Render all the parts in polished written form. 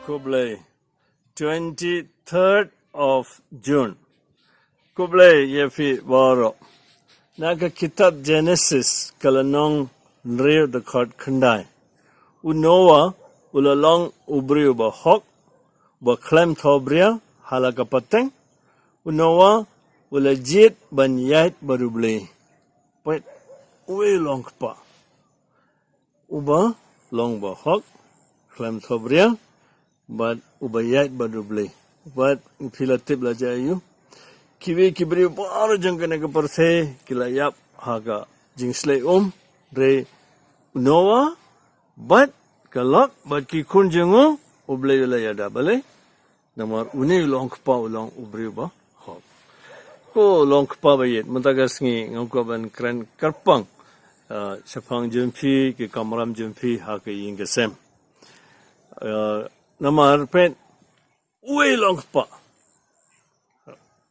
Kublai, 23rd of June. Kublai yefi waro. Naga kitab Genesis kalanong nreo the kod khandai. Unowa ulalong ubriu ba hok ba klem thobria halaka pateng. Unowa ulajit ban yait barubli. Pait uwe long pa. Uba long ba hok klem thobria but ubayat badubli but filatib la jayu kiwi kibri bar jangkane ke perse kilayap haga jingsle re nowa but kalak but ki kun jango uble la yada bale namar uni long pa long ubri ba ho ko long pa bayet matagas ngi ngko ban kran karpang sapang jumpi ki kamram jumpi ha ke ingesem namar pen uwe long pa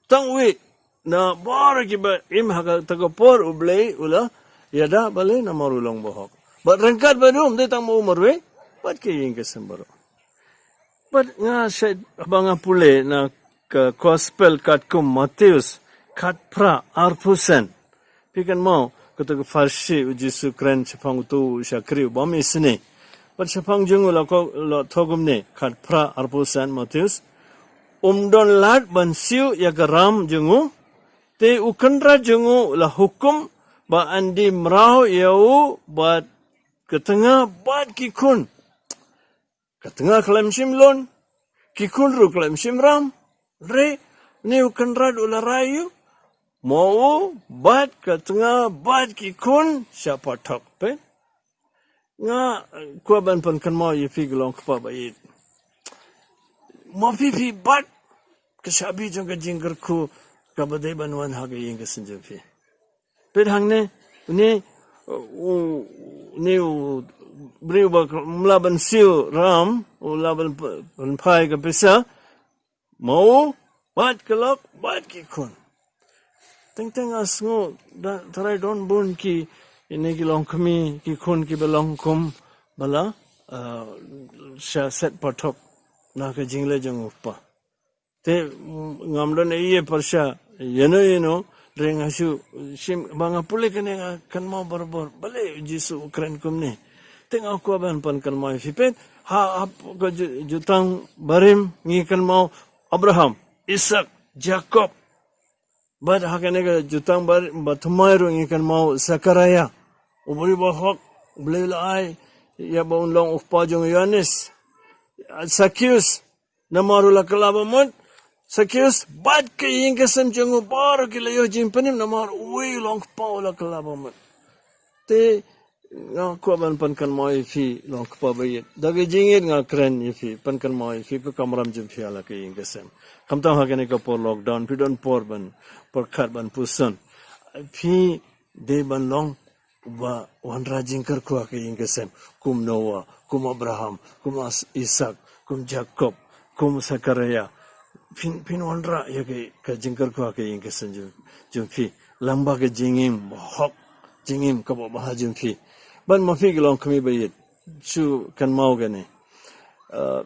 tang uwe na bar ki ba im haga takapor ublei ula yada bale namar ulong bohok but rangkat badum de tang mo marwe pat ke ing kesembaro but nga said abanga pule na gospel kat kum Matthews kat pra arpusen pikan mo kutuk farshi ujisu kren chapang tu shakri bami sini but sapang jungu la thogumne khat phra arpusan Matthews umdon lat bansiu yagaram jungu te ukandra jungu la hukum ba andi mrau yau ba ketanga bad kikun ketanga klam simlon kikun ru klam simram re ne ukandra ula rayu mau bad ketanga bad kikun siapa thok pe nga kuaban pan kan mo yifi glong kpa bait mo pipi bat kasabi jong ka jingger ku ka badai banwan ha ga yeng kasin fi per hangne ne breu ba mlaban siu ram o laban pan pai ka pesa mo bat kalok bat ki kun teng asngo da tarai don bun ki ini kilong kami kikun ki belong kum bala set pathok na ka jingle jong uppa te ngamdon iye parsha yeno reng asu sim banga pule kene kan mau berbor bale jisu ukran kum ne teng aku ban pan kan mau fipet ha ko jutang barim ngi kan mau Abraham Ishak Jacob bad hakane ga jutang bar bathmairu ngi kan mau Sakaraya ubri bahok blelai ya baun long uppa jong Yohanes Sakius namaru la kalabamot Sakius bad ke ingkasam jong bar ke layo jimpanim namar uwi long pa la kalabamot te nga ko ban pan kan moi fi long pa bayet dagi jingit nga kren fi pan kan moi fi ko kamram jim fi ala ke ingkasam kamta hakane ka por lockdown fi don por ban por khat ban puson fi de ban long ba wanra jingkar ko ke ingesem kum Noah kum Abraham kum Ishak kum Jacob kum Sakaraya pin wanra ya ke ka jingkar ko ke ingesem jumfi lamba ke jingim hok jingim ka ba jumfi ban mafi gelong kami bayit su kan mau gane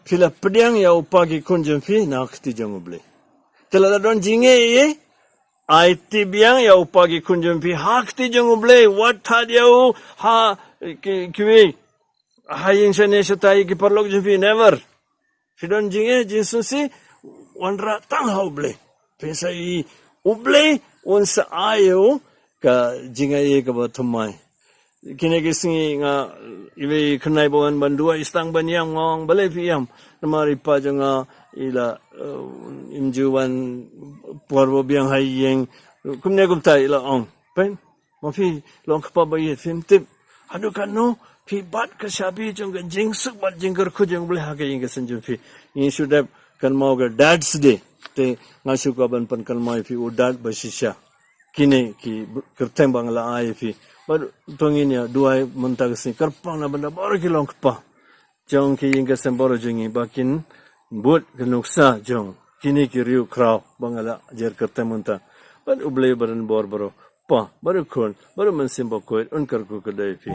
pila pediang ya upagi kun jumfi na khti jonguble telada don jinge ye IT biang ya upagi kunjumpi hakti jonguble wat thadiau ha kiwi haying sene setai ki perlok jumpi never sidon jinge jinsusi wanra tang hauble pesai uble unsa ayo ka jingai ka bathumai kine kisingi nga iwe khnai bon bandua istang banyang ngong bale fiam namari pa jonga ila imjuwan porbo biang hayeng kumne gupta ila ong pen mafi long pa baye fimtip adu kanu fi bat ka shabi jong jingsuk bat jingger khu jong bole ha ga yeng sanju fi in should have kan mau ga dad's day te ngasu ka ban pan kan mai fi udad basisha kine ki kerteng bangla ai fi but tongin ya duai mentag sin karpang na banda bar ki long pa jong ki yeng semboro jingi bakin but genuksa jong kini ki riu kraw bangala jer kerteng munta but ublay baran bor baro pa baru kon baru mensimbo koit unkar ku kedai fi